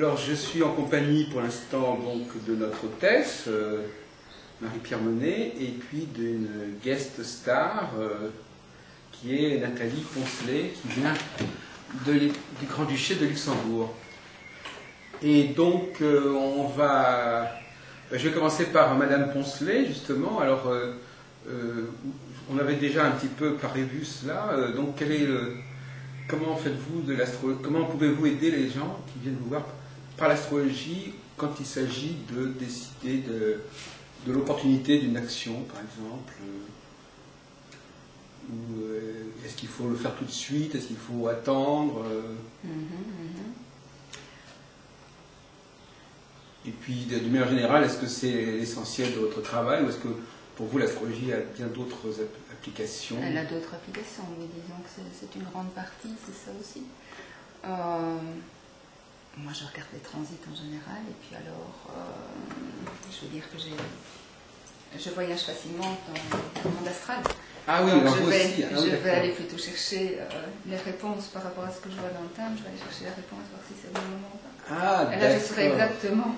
Alors, je suis en compagnie pour l'instant donc de notre hôtesse, Marie-Pierre Monet, et puis d'une guest star qui est Nathalie Poncelet, qui vient du Grand-Duché de Luxembourg. Et donc, je vais commencer par Madame Poncelet, justement. Alors, on avait déjà un petit peu prévu cela. Donc, comment faites-vous de l'astrologie? Comment pouvez-vous aider les gens qui viennent vous voir par l'astrologie quand il s'agit de décider de l'opportunité d'une action, par exemple? Ou est-ce qu'il faut le faire tout de suite? Est-ce qu'il faut attendre? Et puis, d'une manière générale, est-ce que c'est l'essentiel de votre travail ou est-ce que pour vous l'astrologie a bien d'autres applications? Elle a d'autres applications, oui, disons que c'est une grande partie, c'est ça aussi. Moi, je regarde les transits en général, et puis alors, je veux dire que je voyage facilement dans le monde astral. Ah oui, donc alors je vous vais, aussi. je vais aller plutôt chercher les réponses par rapport à ce que je vois dans le thème, je vais aller chercher la réponse, voir si c'est le bon moment ou pas. Ah, et là, je saurai exactement.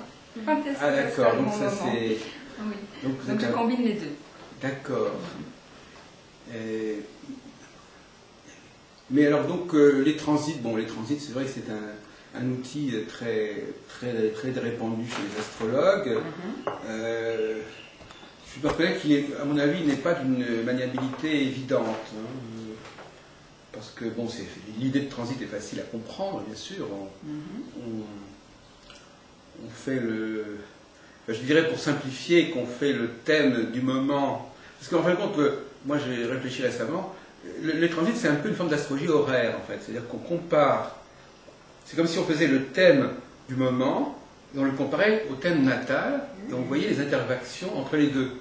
Ah d'accord, donc ça c'est... Oui. Donc je combine les deux. D'accord. Mais alors donc les transits, c'est vrai que c'est un outil très répandu chez les astrologues. Je dois reconnaître qu'il est, à mon avis, il n'est pas d'une maniabilité évidente. Parce que bon, l'idée de transit est facile à comprendre, bien sûr. On fait je dirais pour simplifier qu'on fait le thème du moment. Parce qu'en fin de compte, moi j'ai réfléchi récemment, les transits c'est un peu une forme d'astrologie horaire en fait. C'est-à-dire qu'on compare, c'est comme si on faisait le thème du moment et on le comparait au thème natal et on voyait les interactions entre les deux.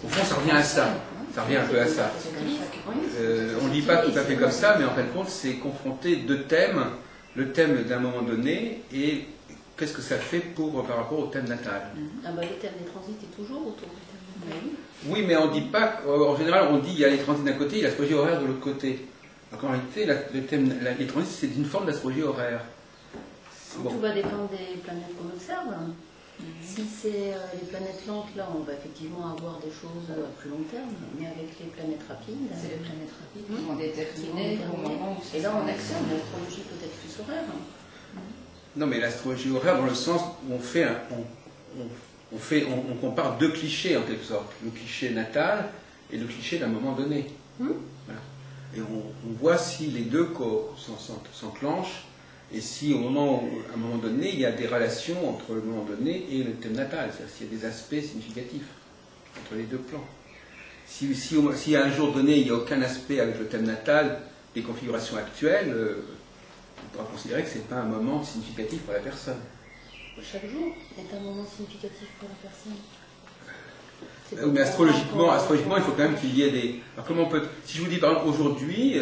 Au fond ça revient à ça. Ça revient un peu à ça. On ne dit pas tout à fait comme ça, mais en fin de compte c'est confronter deux thèmes, le thème d'un moment donné et qu'est-ce que ça fait par rapport au thème natal. Ah bah, le thème des transits est toujours autour du thème natal. Oui, mais on ne dit pas, en général on dit il y a les transits d'un côté, il y a l'astrologie horaire de l'autre côté. Donc en réalité, les transits c'est une forme d'astrologie horaire. Bon. Tout va dépendre des planètes qu'on observe. Si c'est les planètes lentes, là on va effectivement avoir des choses à plus long terme, mais avec les planètes rapides... C'est les planètes rapides qui vont déterminer au moment où... Et là on accède à l'astrologie peut-être plus horaire. Non, mais l'astrologie horaire dans le sens où on compare deux clichés en quelque sorte, le cliché natal et le cliché d'un moment donné. Voilà. Et on voit si les deux s'enclenchent et si à un moment donné il y a des relations entre le moment donné et le thème natal, c'est-à-dire s'il y a des aspects significatifs entre les deux plans. Si à un jour donné il n'y a aucun aspect avec le thème natal, les configurations actuelles, on pourra considérer que ce n'est pas un moment significatif pour la personne. Chaque jour est un moment significatif pour la personne. Mais astrologiquement, il faut quand même qu'il y ait des... Alors comment on peut... Si je vous dis par exemple aujourd'hui,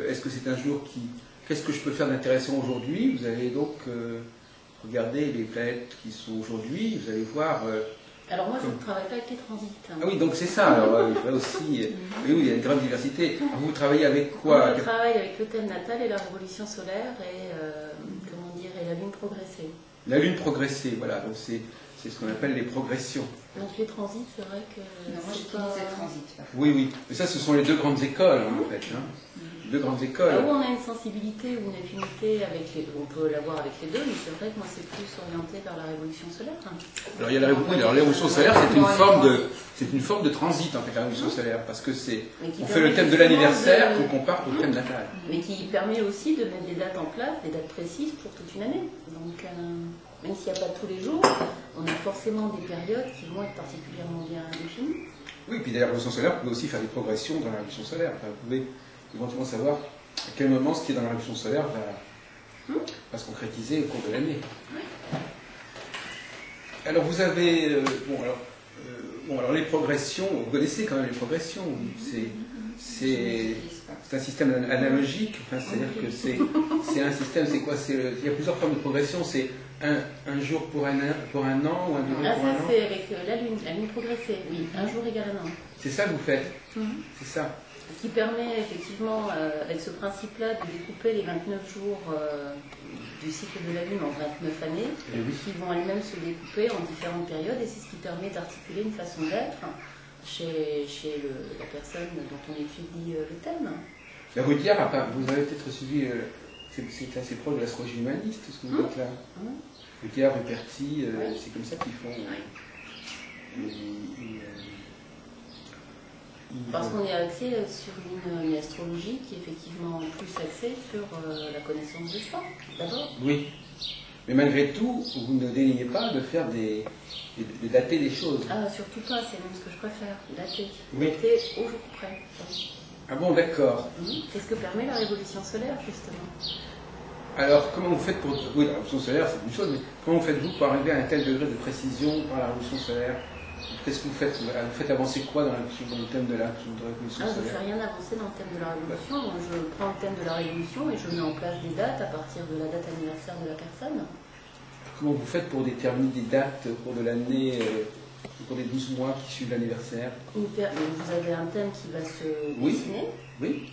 est-ce que c'est un jour qui... Qu'est-ce que je peux faire d'intéressant aujourd'hui? Vous allez donc regarder les planètes qui sont aujourd'hui, vous allez voir... Alors moi, je ne travaille pas avec les transits. Ah oui, donc c'est ça. Alors, il faudrait aussi... oui, il y a une grande diversité. Alors, vous travaillez avec quoi? Je travaille avec le thème natal et la révolution solaire et, et la lune progressée. La lune progressée, voilà. Donc c'est ce qu'on appelle les progressions. Donc les transits, c'est vrai que... Non, moi j'utilise les transits. Oui. Mais ça, ce sont les deux grandes écoles, en fait. Deux grandes écoles. Là où on a une sensibilité ou une affinité avec les deux, on peut l'avoir avec les deux, mais c'est vrai que moi c'est plus orienté vers la révolution solaire. Alors il y a la révolution solaire, c'est une forme de transit en fait, la révolution solaire, parce que on fait le thème de l'anniversaire qu'on compare au thème natal. Mais qui permet aussi de mettre des dates en place, des dates précises pour toute une année. Donc même s'il n'y a pas tous les jours, on a forcément des périodes qui vont être particulièrement bien définies. Oui, puis d'ailleurs la révolution solaire, vous pouvez aussi faire des progressions dans la révolution solaire. Enfin, vous pouvez éventuellement savoir à quel moment ce qui est dans la révolution solaire va se concrétiser au cours de l'année. Alors vous avez... alors les progressions, vous connaissez quand même les progressions. C'est un système analogique, enfin, c'est-à-dire que c'est un système, c'est quoi? Il y a plusieurs formes de progression. C'est un jour pour un an ou un demi-jour pour un an. C'est avec la lune progressée, oui, un jour égale un an. C'est ça que vous faites. C'est ça. Ce qui permet effectivement, avec ce principe-là, de découper les 29 jours du cycle de la Lune en 29 années, qui vont elles-mêmes se découper en différentes périodes, et c'est ce qui permet d'articuler une façon d'être chez la personne dont on étudie le thème. La Rudyard, vous avez peut-être suivi, c'est assez proche de l'astrologie humaniste, ce que vous dites là. Rudyard, Ruperti, c'est comme ça qu'ils font. Parce qu'on est axé sur une astrologie qui est effectivement plus axée sur la connaissance de soi, d'abord. Oui. Mais malgré tout, vous ne déniez pas de faire de dater des choses. Ah, surtout pas, c'est même ce que je préfère, dater. Oui. Dater au jour près. Ah bon, d'accord. C'est ce que permet la révolution solaire, justement. Alors, comment vous faites pour... Oui, la révolution solaire, c'est une chose, mais comment faites-vous pour arriver à un tel degré de précision par la révolution solaire? Qu'est-ce que vous faites? Vous faites avancer quoi dans le thème de la révolution solaire? Je ne fais rien avancer dans le thème de la révolution. Je prends le thème de la révolution et je mets en place des dates à partir de la date anniversaire de la personne. Comment vous faites pour déterminer des dates au cours de l'année, au cours des 12 mois qui suivent l'anniversaire? Vous avez un thème qui va se dessiner. Oui.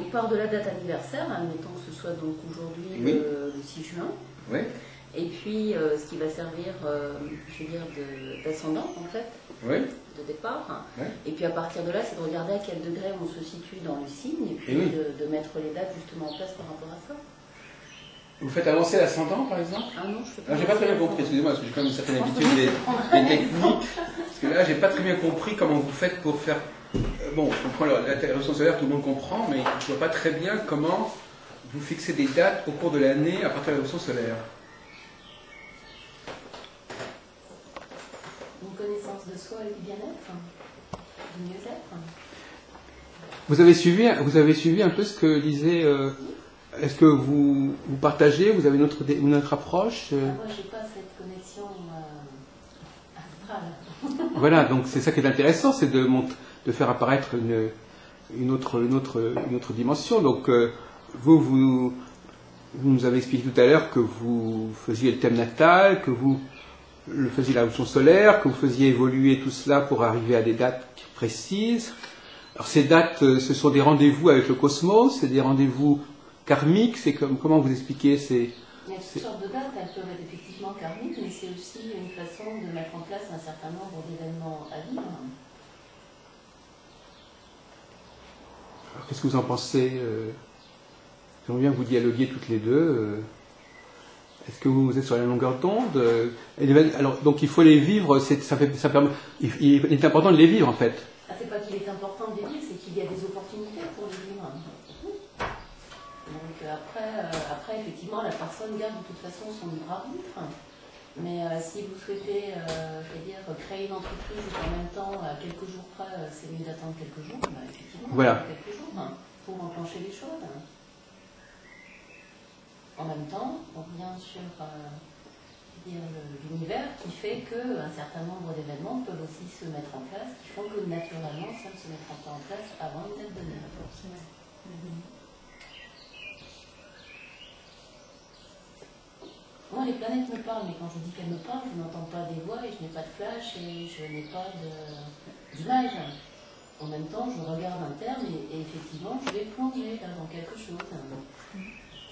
On part de la date anniversaire, admettons que ce soit donc aujourd'hui le 6 juin. Oui. Et puis, ce qui va servir, je veux dire, d'ascendant, en fait, de départ. Et puis, à partir de là, c'est de regarder à quel degré on se situe dans le signe, et puis de mettre les dates justement en place par rapport à ça. Vous faites avancer l'ascendant, par exemple? Ah non, je fais pas. Alors, j'ai pas très bien compris, excusez-moi, parce que j'ai quand même une certaine habitude des techniques. Parce que là, j'ai pas très bien compris comment vous faites pour faire... bon, je comprends la révolution solaire, tout le monde comprend, mais je vois pas très bien comment vous fixez des dates au cours de l'année à partir de la révolution solaire. Une connaissance de soi et du bien-être, du mieux-être. Vous avez suivi un peu ce que disait... est-ce que vous partagez? Vous avez une autre approche? Moi, je n'ai pas cette connexion astrale. Voilà, donc c'est ça qui est intéressant, c'est de faire apparaître une autre dimension. Donc, vous nous avez expliqué tout à l'heure que vous faisiez le thème natal, que vous faisiez la révolution solaire, que vous faisiez évoluer tout cela pour arriver à des dates précises. Alors, ces dates, ce sont des rendez-vous avec le cosmos, c'est des rendez-vous karmiques, c'est comment vous expliquez Il y a toutes sortes de dates, elles peuvent être effectivement karmiques, mais c'est aussi une façon de mettre en place un certain nombre d'événements à vivre. Alors, qu'est-ce que vous en pensez? J'aimerais bien que vous dialoguiez toutes les deux. Est-ce que vous êtes sur la longueur d'onde? Alors, donc il faut les vivre, il est important de les vivre en fait. Ah, c'est pas qu'il est important de les vivre, c'est qu'il y a des opportunités pour les vivre. Donc après, effectivement, la personne garde de toute façon son libre arbitre. Mais si vous souhaitez créer une entreprise et qu'en même temps, à quelques jours près, c'est mieux d'attendre quelques jours, effectivement, quelques jours pour enclencher les choses. En même temps, on revient sur l'univers qui fait qu'un certain nombre d'événements peuvent aussi se mettre en place, qui font que naturellement, ça ne se mettra pas en place avant une date donnée. Moi, les planètes me parlent, mais quand je dis qu'elles me parlent, je n'entends pas des voix et je n'ai pas de flash et je n'ai pas d'image. En même temps, je regarde un terme et effectivement, je vais plonger dans quelque chose.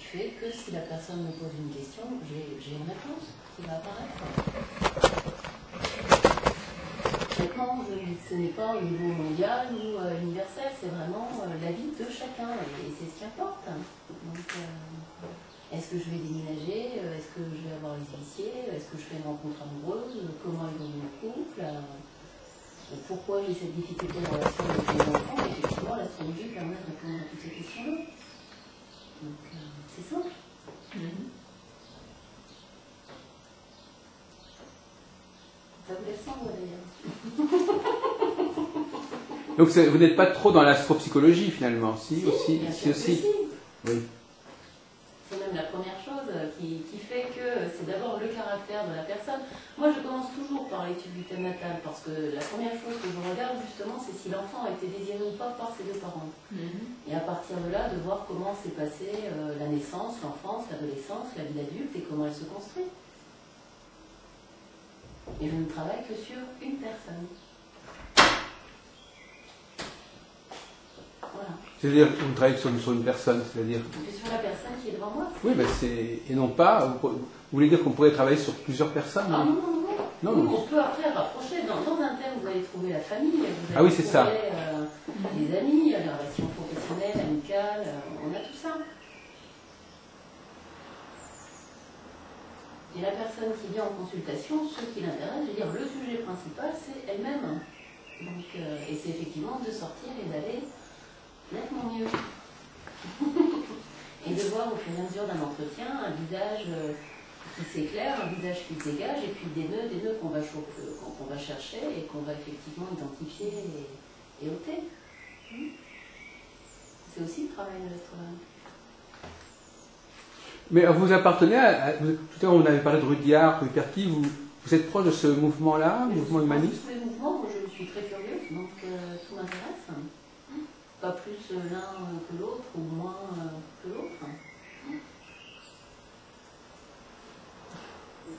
Qui fait que si la personne me pose une question, j'ai une réponse qui va apparaître. Maintenant, ce n'est pas au niveau mondial ou universel, c'est vraiment la vie de chacun et c'est ce qui importe. Donc, est-ce que je vais déménager? Est-ce que je vais avoir les huissiers? Est-ce que je fais une rencontre amoureuse? Comment est mon couple? Pourquoi j'ai cette difficulté de relation avec mes enfants? Et effectivement, l'astrologie permet de répondre à toutes ces questions-là. Donc, c'est simple. Ça vous laisse sans d'ailleurs. Donc vous n'êtes pas trop dans l'astropsychologie finalement, si aussi, bien si aussi. Oui. C'est même la première chose qui fait que c'est d'abord le caractère de la personne. Moi, je commence toujours par l'étude du thème natal, parce que la première chose que je regarde, justement, c'est si l'enfant a été désiré ou pas par ses deux parents. Et à partir de là, de voir comment s'est passée la naissance, l'enfance, l'adolescence, la vie d'adulte, et comment elle se construit. Et je ne travaille que sur une personne. Voilà. C'est-à-dire, on travaille sur une personne, c'est-à-dire... Sur la personne qui est devant moi. Oui, mais c'est... Et non pas... Vous voulez dire qu'on pourrait travailler sur plusieurs personnes? Ah non, non, non. Non, On peut après rapprocher. Dans un thème, vous allez trouver la famille, vous allez ah oui, c'est ça. trouver les amis, les relations professionnelles, amicales, on a tout ça. Et la personne qui vient en consultation, ce qui l'intéresse, je veux dire, le sujet principal, c'est elle-même. Donc, et c'est effectivement de sortir et d'aller nettement mieux. Et de voir au fur et à mesure d'un entretien un visage qui s'éclaire, un visage qui se dégage, et puis des nœuds qu'on va chercher et qu'on va effectivement identifier et ôter. C'est aussi le travail de l'astrologue. Mais vous appartenez à... Tout à l'heure, on avait parlé de Rudyard, Ruperti, vous êtes proche de ce mouvement-là, mouvement humaniste? Tous les mouvements, moi je suis très curieuse, donc tout m'intéresse. Pas plus l'un que l'autre, ou moins que l'autre.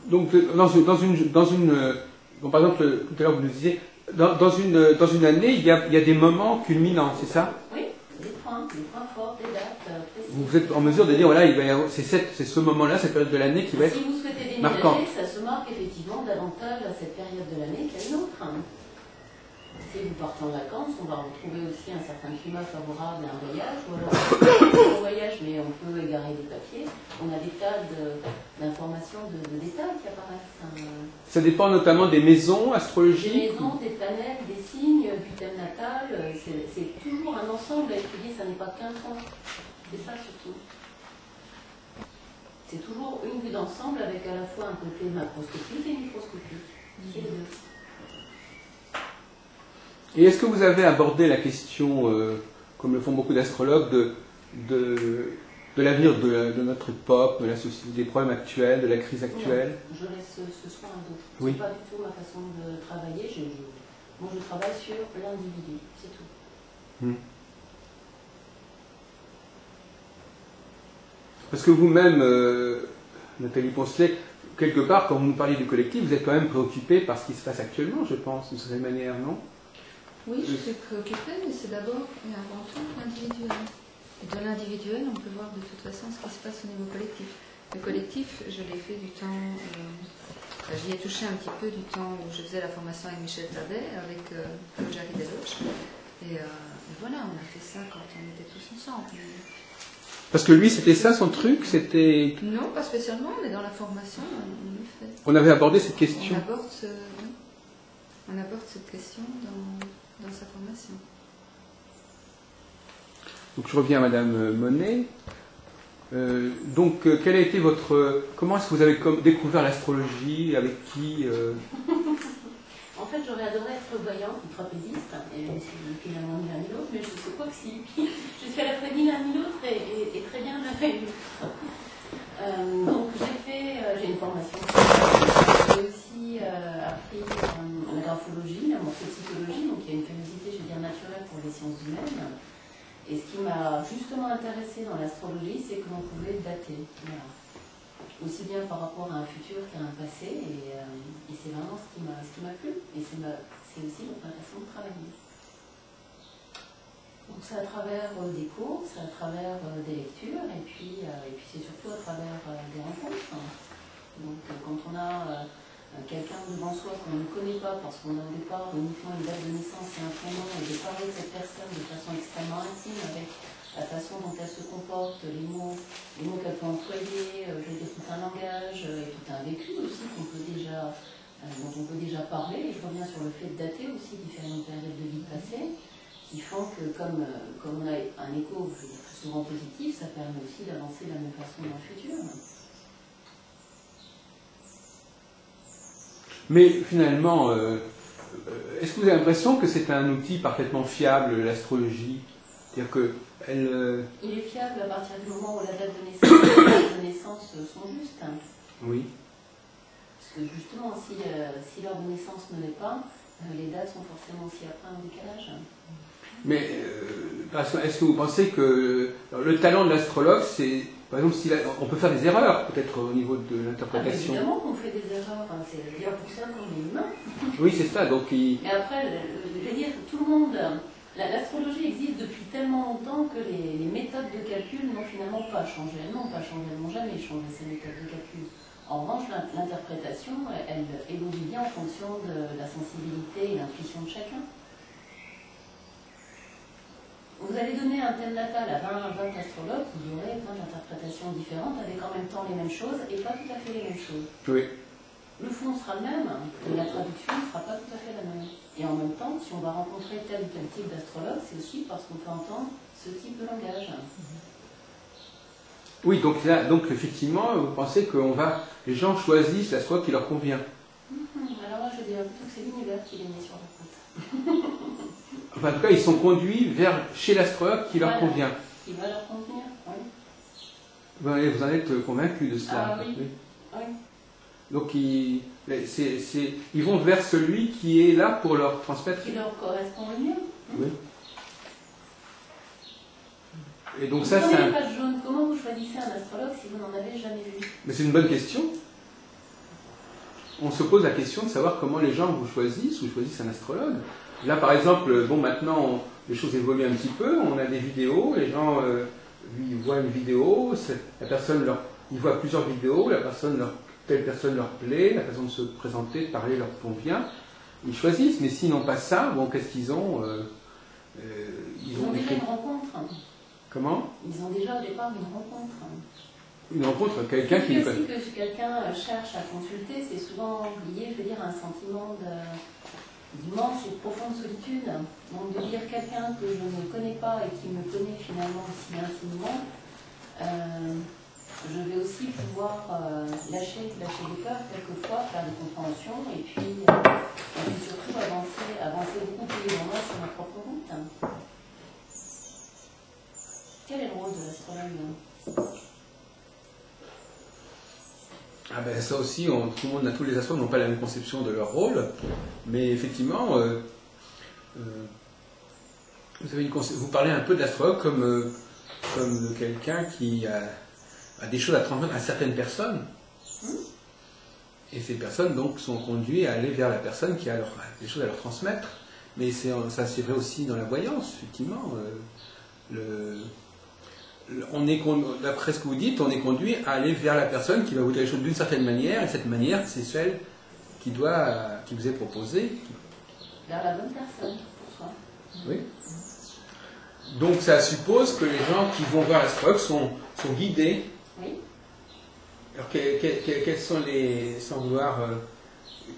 Donc, bon, par exemple, tout à l'heure, vous nous disiez, dans une année, il y a des moments culminants, c'est ça? Oui, des points forts, des dates précises. Vous êtes en mesure de dire, voilà, c'est ce moment-là, cette période de l'année qui va être Si vous souhaitez déménager, marquant. ça se marque effectivement davantage à cette période de l'année qu'à une autre. Si vous partez en vacances, on va retrouver aussi un certain climat favorable à un voyage, ou alors un voyage, mais on peut égarer des papiers. On a des tas d'informations, de détails qui apparaissent. Ça dépend notamment des maisons astrologiques. Des maisons, des planètes, des signes, du thème natal. C'est toujours un ensemble à étudier, ça n'est pas qu'un point. C'est ça surtout. C'est toujours une vue d'ensemble avec à la fois un côté macroscopique et microscopique. C'est les deux. Et est-ce que vous avez abordé la question, comme le font beaucoup d'astrologues, de l'avenir de notre époque, de la société, des problèmes actuels, de la crise actuelle? Non, je laisse ce soin à d'autres. Oui. C'est pas du tout ma façon de travailler. Moi, je travaille sur l'individu, c'est tout. Parce que vous-même, Nathalie Poncelet, quelque part, quand vous nous parlez du collectif, vous êtes quand même préoccupée par ce qui se passe actuellement, je pense, d'une certaine manière, non? Oui, je suis préoccupée, mais c'est d'abord et avant tout l'individuel. Et de l'individuel, on peut voir de toute façon ce qui se passe au niveau collectif. Le collectif, je l'ai fait du temps, j'y ai touché un petit peu du temps où je faisais la formation avec Michel Tadet, avec Jerry Deloche. Et voilà, on a fait ça quand on était tous ensemble. Parce que lui, c'était ça son truc, c'était... Non, pas spécialement, mais dans la formation, on le fait. On avait abordé cette question. On aborde cette question dans sa formation. Donc je reviens à Madame Monet. Donc, quel a été votre... Comment est-ce que vous avez découvert l'astrologie? Avec qui En fait, j'aurais adoré être voyante ou trapéziste, et je ne suis finalement ni l'un ni l'autre, mais je sais quoi que si. Je suis à la fois ni l'un ni l'autre et très bien l'un et l'autre. Donc j'ai une formation. J'ai aussi appris la graphologie, la morphopsychologie, donc il y a une curiosité, je veux dire, naturelle pour les sciences humaines. Et ce qui m'a justement intéressée dans l'astrologie, c'est que l'on pouvait dater. Voilà. Aussi bien par rapport à un futur qu'à un passé, et c'est vraiment ce qui m'a plu, et c'est aussi ma façon de travailler. Donc c'est à travers des cours, c'est à travers des lectures, et puis c'est surtout à travers des rencontres. Donc quand on a quelqu'un devant soi qu'on ne connaît pas, parce qu'on a au départ uniquement une date de naissance et un prénom, et de parler de cette personne de façon extrêmement intime, avec la façon dont elle se comporte, les mots qu'elle peut employer, tout un langage et tout un vécu aussi dont on peut déjà parler. Et je reviens sur le fait de dater aussi différentes périodes de vie passées qui font que comme on a un écho souvent positif, ça permet aussi d'avancer de la même façon dans le futur. Mais finalement, est-ce que vous avez l'impression que c'est un outil parfaitement fiable, l'astrologie? C'est-à-dire que il est fiable à partir du moment où la date de naissance et la date de naissance sont justes. Oui. Parce que justement, si l'heure de naissance ne l'est pas, les dates sont forcément aussi après un décalage. Mais est-ce que vous pensez que le talent de l'astrologue, c'est, par exemple, on peut faire des erreurs, peut-être au niveau de l'interprétation? Évidemment qu'on fait des erreurs, hein, c'est bien pour ça qu'on est humain. Oui, c'est ça. Donc, Mais après, je veux dire, tout le monde, l'astrologie existe depuis tellement longtemps que les méthodes de calcul n'ont finalement pas changé. Elles n'ont pas changé, elles n'ont jamais changé ces méthodes de calcul. En revanche, l'interprétation, elle évolue bien en fonction de la sensibilité et l'intuition de chacun. Vous allez donner un thème natal à 20 astrologues, vous aurez plein d'interprétations différentes avec en même temps les mêmes choses et pas tout à fait les mêmes choses. oui. Le fond sera le même, mais la traduction ne sera pas tout à fait la même. Et en même temps, si on va rencontrer tel ou tel type d'astrologue, c'est aussi parce qu'on peut entendre ce type de langage. Oui, donc là, effectivement, vous pensez que les gens choisissent l'astrologue qui leur convient. Alors là, je dirais plutôt que c'est l'univers qui les met sur la route. Enfin, en tout cas, ils sont conduits chez l'astrologue qui leur convient. Qui va leur convenir, oui. Vous en êtes convaincu de cela? Ah oui. Oui. Donc, ils vont vers celui qui est là pour leur transmettre. Qui leur correspond le mieux. Oui. Et donc vous ça, prenez les pages jaunes. Comment vous choisissez un astrologue si vous n'en avez jamais vu? Mais c'est une bonne question. On se pose la question de savoir comment les gens vous choisissent un astrologue. Là, par exemple, bon, maintenant, les choses évoluent un petit peu. On a des vidéos. Les gens ils voient une vidéo. Ils voient plusieurs vidéos. Telle personne leur plaît. La façon de se présenter, de parler leur convient. Ils choisissent. Mais s'ils n'ont pas ça, bon, qu'est-ce qu'ils ont? Ils ont déjà une rencontre. Comment? Ils ont déjà au départ une rencontre. Une rencontre, quelqu'un qui... aussi que quelqu'un cherche à consulter, c'est souvent lié, je veux dire, à un sentiment d'immense et de profonde solitude. Donc de lire quelqu'un que je ne connais pas et qui me connaît finalement aussi intimement, je vais aussi pouvoir lâcher des peurs quelquefois, faire des compréhensions et puis surtout avancer beaucoup plus loin sur ma propre route. Quel est le rôle de l'astrologue? Ah ben ça aussi, tous les astrologues n'ont pas la même conception de leur rôle, mais effectivement, vous parlez un peu de l'astrologue comme de quelqu'un qui a des choses à transmettre à certaines personnes, et ces personnes donc sont conduites à aller vers la personne qui a des choses à leur transmettre. Mais ça c'est vrai aussi dans la voyance, effectivement. D'après ce que vous dites, on est conduit à aller vers la personne qui va vous dire les choses d'une certaine manière, et cette manière, c'est celle qui vous est proposée. Vers la bonne personne, pour soi. Oui. Donc ça suppose que les gens qui vont voir l'astrologue sont guidés. Oui. Alors quelles sont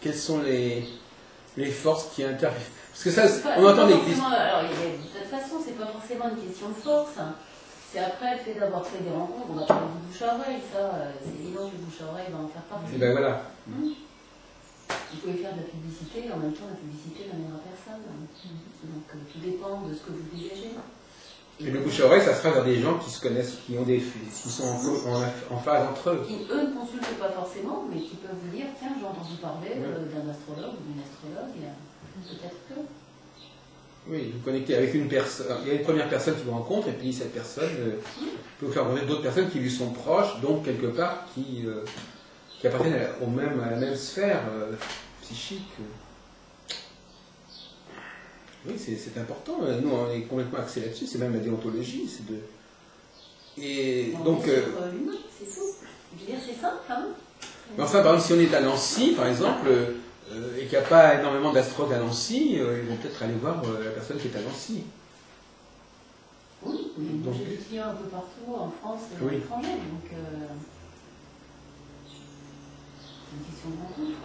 quelles sont les forces qui interviennent? Parce que ça, on entend des questions. Alors, de toute façon, c'est pas forcément une question de force. C'est après le fait d'avoir fait des rencontres, on va parler du bouche à oreille, ça, c'est évident que le bouche à oreille va en faire partie. Et ben voilà. Vous pouvez faire de la publicité, et en même temps, la publicité n'amènera personne. Donc, tout dépend de ce que vous dégagez. Et le bouche à oreille, ça sera vers des gens qui se connaissent, qui sont en phase entre eux. Qui, eux, ne consultent pas forcément, mais qui peuvent vous dire, tiens, j'ai entendu parler d'un astrologue ou d'une astrologue, peut-être que... Oui, vous connectez avec une personne. Il y a une première personne qui vous rencontre, et puis cette personne peut vous faire rencontrer d'autres personnes qui lui sont proches, donc quelque part qui appartiennent à la même sphère psychique. Oui, c'est important. Nous, on est complètement axés là-dessus. C'est même la déontologie. Et donc. C'est tout. Je veux dire, c'est simple, hein. Mais enfin, par exemple, si on est à Nancy, par exemple, et qu'il n'y a pas énormément d'astrologues à Nancy, ils vont peut-être aller voir la personne qui est à Nancy. Oui, j'ai des clients un peu partout, en France et à l'étranger, donc c'est une question de rencontre.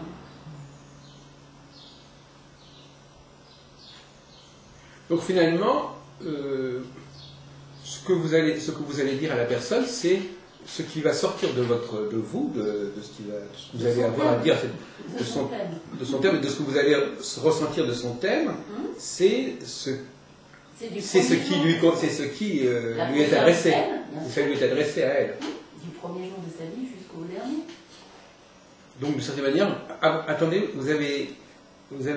Donc finalement, ce que vous allez dire à la personne, c'est ce qui va sortir de vous, de ce que vous allez avoir à dire, de son thème, et de ce que vous allez ressentir de son thème, c'est ce qui lui est adressé. Ça lui est adressé à elle. Du premier jour de sa vie jusqu'au dernier. Donc, d'une certaine manière, attendez, vous avez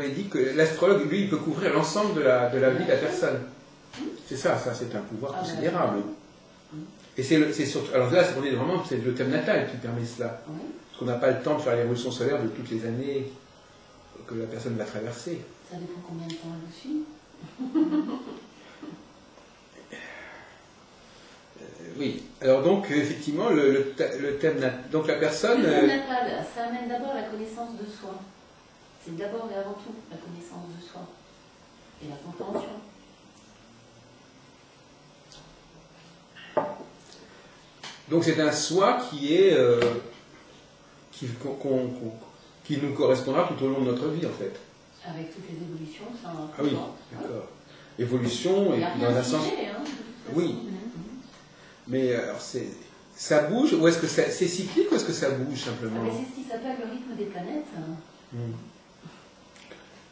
dit que l'astrologue, lui, il peut couvrir l'ensemble de la vie de la personne. C'est ça, c'est un pouvoir considérable. Et c'est surtout, alors là, c'est le thème natal qui permet cela. Parce qu'on n'a pas le temps de faire l'évolution solaire de toutes les années que la personne va traverser. Ça dépend combien de temps elle vous suit. Oui, alors donc effectivement le thème natal, donc la personne... Le thème natal, ça amène d'abord la connaissance de soi. C'est d'abord et avant tout la connaissance de soi et la compréhension. Donc c'est un soi qui est qui nous correspondra tout au long de notre vie en fait. Avec toutes les évolutions, ça en a. Ah oui, d'accord. Évolution et dans un sens. Oui. Mais alors ça bouge ou est-ce que c'est cyclique ou est-ce que ça bouge simplement? C'est ce qui s'appelle le rythme des planètes.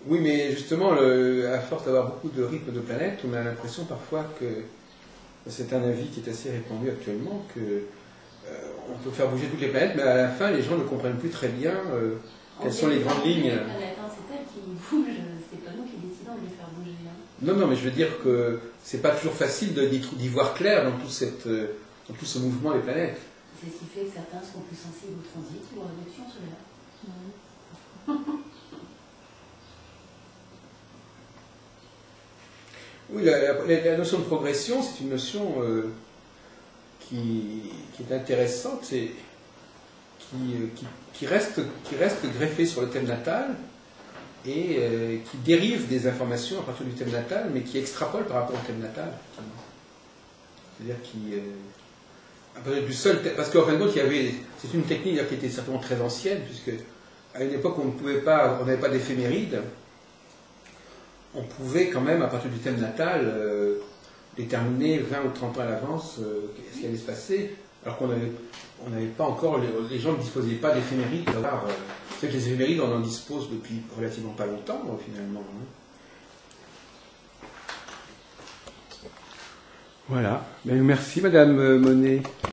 Oui, mais justement, à force d'avoir beaucoup de rythmes de planètes, on a l'impression parfois que c'est un avis qui est assez répandu actuellement que on peut faire bouger toutes les planètes, mais à la fin, les gens ne comprennent plus très bien quelles sont les grandes lignes. Les planètes, c'est elles qui bougent, c'est pas nous qui décidons de les faire bouger. Non, mais je veux dire que c'est pas toujours facile d'y voir clair dans tout ce mouvement des planètes. C'est ce qui fait que certains sont plus sensibles au transit ou aux réductions solaires. Oui, la notion de progression, c'est une notion qui est intéressante et qui reste greffée sur le thème natal et qui dérive des informations à partir du thème natal, mais qui extrapole par rapport au thème natal. C'est-à-dire à partir du seul thème, parce qu'en fin de compte, c'est une technique qui était certainement très ancienne, puisque à une époque on n'avait pas d'éphéméride. On pouvait quand même, à partir du thème natal, déterminer 20 ou 30 ans à l'avance ce qui allait se passer, alors qu'on n'avait pas encore, les gens ne disposaient pas d'éphémérides. C'est que les éphémérides, on en dispose depuis relativement pas longtemps, finalement. Voilà. Merci, Madame Monet.